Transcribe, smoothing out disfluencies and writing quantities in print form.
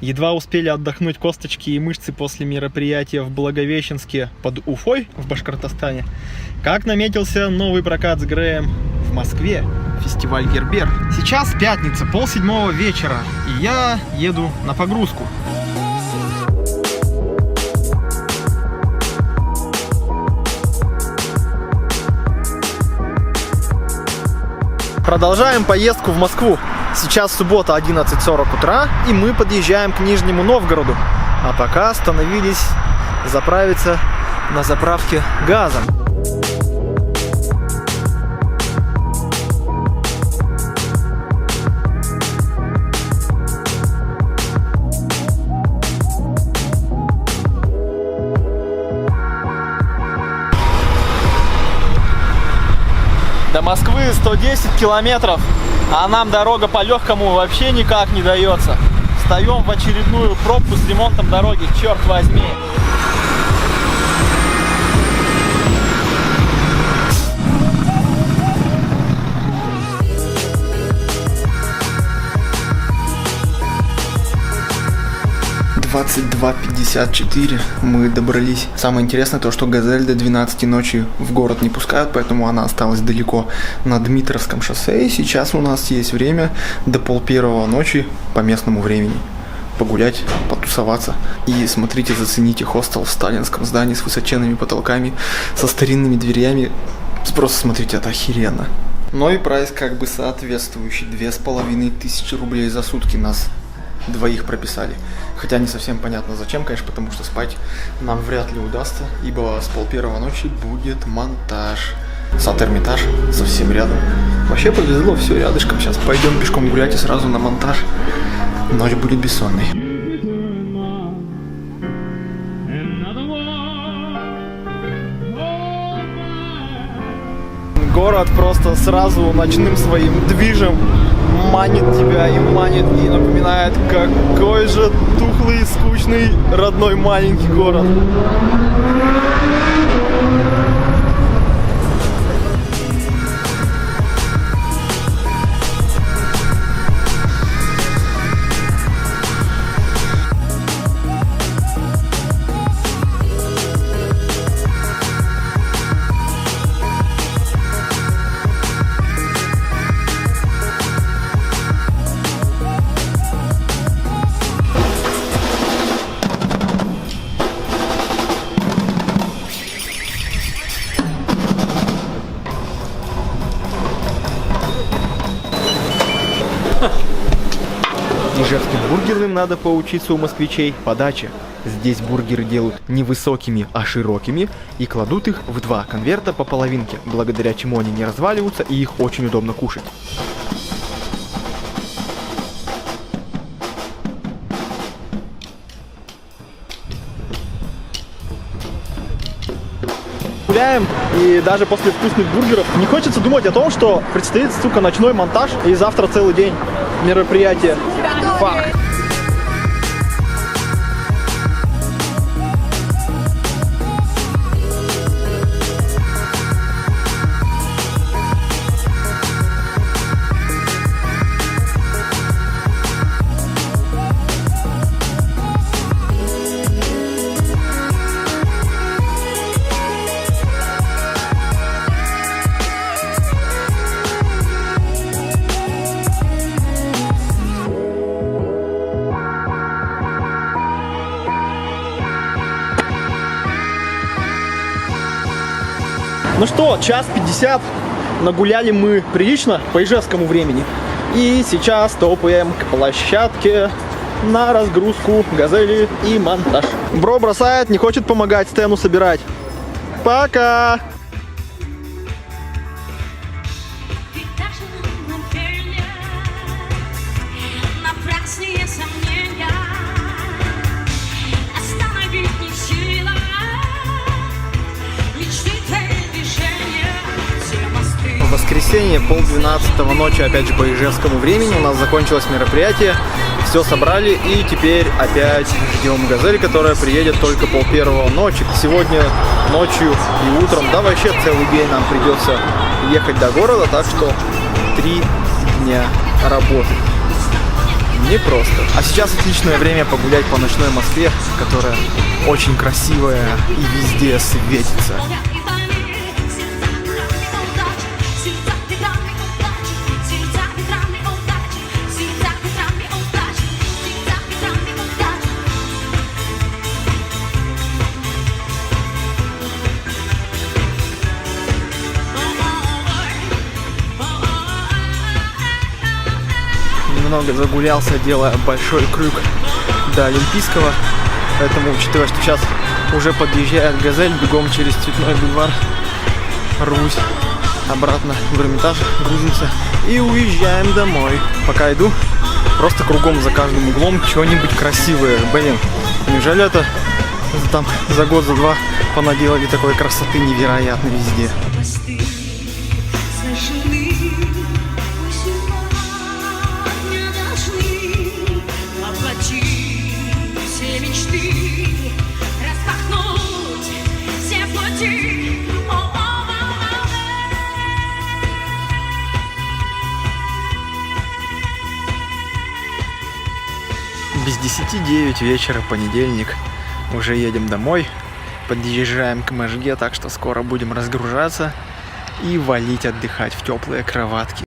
Едва успели отдохнуть косточки и мышцы после мероприятия в Благовещенске под Уфой в Башкортостане, как наметился новый прокат с Греем в Москве, фестиваль Гербер. Сейчас пятница, 6:30 вечера, и я еду на погрузку. Продолжаем поездку в Москву. Сейчас суббота, 11:40 утра, и мы подъезжаем к Нижнему Новгороду. А пока остановились заправиться на заправке газом. До Москвы 110 километров, а нам дорога по легкому вообще никак не дается. Встаем в очередную пробку с ремонтом дороги, черт возьми. (22:54) мы добрались. Самое интересное то, что «Газель» до 12 ночи в город не пускают, поэтому она осталась далеко на Дмитровском шоссе. И сейчас у нас есть время до 12:30 ночи по местному времени погулять, потусоваться. И смотрите, зацените хостел в сталинском здании с высоченными потолками, со старинными дверями. Просто смотрите, это охеренно. Но и прайс как бы соответствующий. 2500 рублей за сутки нас двоих прописали. Хотя не совсем понятно зачем, конечно, потому что спать нам вряд ли удастся, ибо с 12:30 ночи будет монтаж. Сад Эрмитаж совсем рядом. Вообще повезло, все рядышком. Сейчас пойдем пешком гулять и сразу на монтаж. Ночь будет бессонной. Город просто сразу ночным своим движем манит тебя и манит, и напоминает, какой же тухлый, скучный, родной маленький город. Ижевским бургерным надо поучиться у москвичей подача. Здесь бургеры делают не высокими, а широкими и кладут их в 2 конверта по половинке, благодаря чему они не разваливаются и их очень удобно кушать. Гуляем, и даже после вкусных бургеров не хочется думать о том, что предстоит, сука, ночной монтаж, и завтра целый день мероприятия. Фак. Ну что, 1:50, нагуляли мы прилично по ижевскому времени. И сейчас топаем к площадке на разгрузку «Газели» и монтаж. Бро бросает, не хочет помогать стену собирать. Пока! В воскресенье 11:30 ночи, опять же по ижевскому времени, у нас закончилось мероприятие, все собрали, и теперь опять ждем «Газель», которая приедет только 12:30 ночи. Сегодня ночью и утром, да вообще целый день нам придется ехать до города, так что 3 дня работы. непросто. А сейчас отличное время погулять по ночной Москве, которая очень красивая и везде светится. Немного загулялся, делая большой крюк до Олимпийского. Поэтому, учитывая, что сейчас уже подъезжает «Газель», бегом через Цветной бульвар рвусь обратно в Эрмитаж, грузимся и уезжаем домой. Пока иду, просто кругом за каждым углом что-нибудь красивое. Блин, неужели это там за год, за два понаделали такой красоты невероятно везде? Без 10:09 вечера, понедельник. Уже едем домой. Подъезжаем к Можге, так что скоро будем разгружаться и валить отдыхать в теплые кроватки.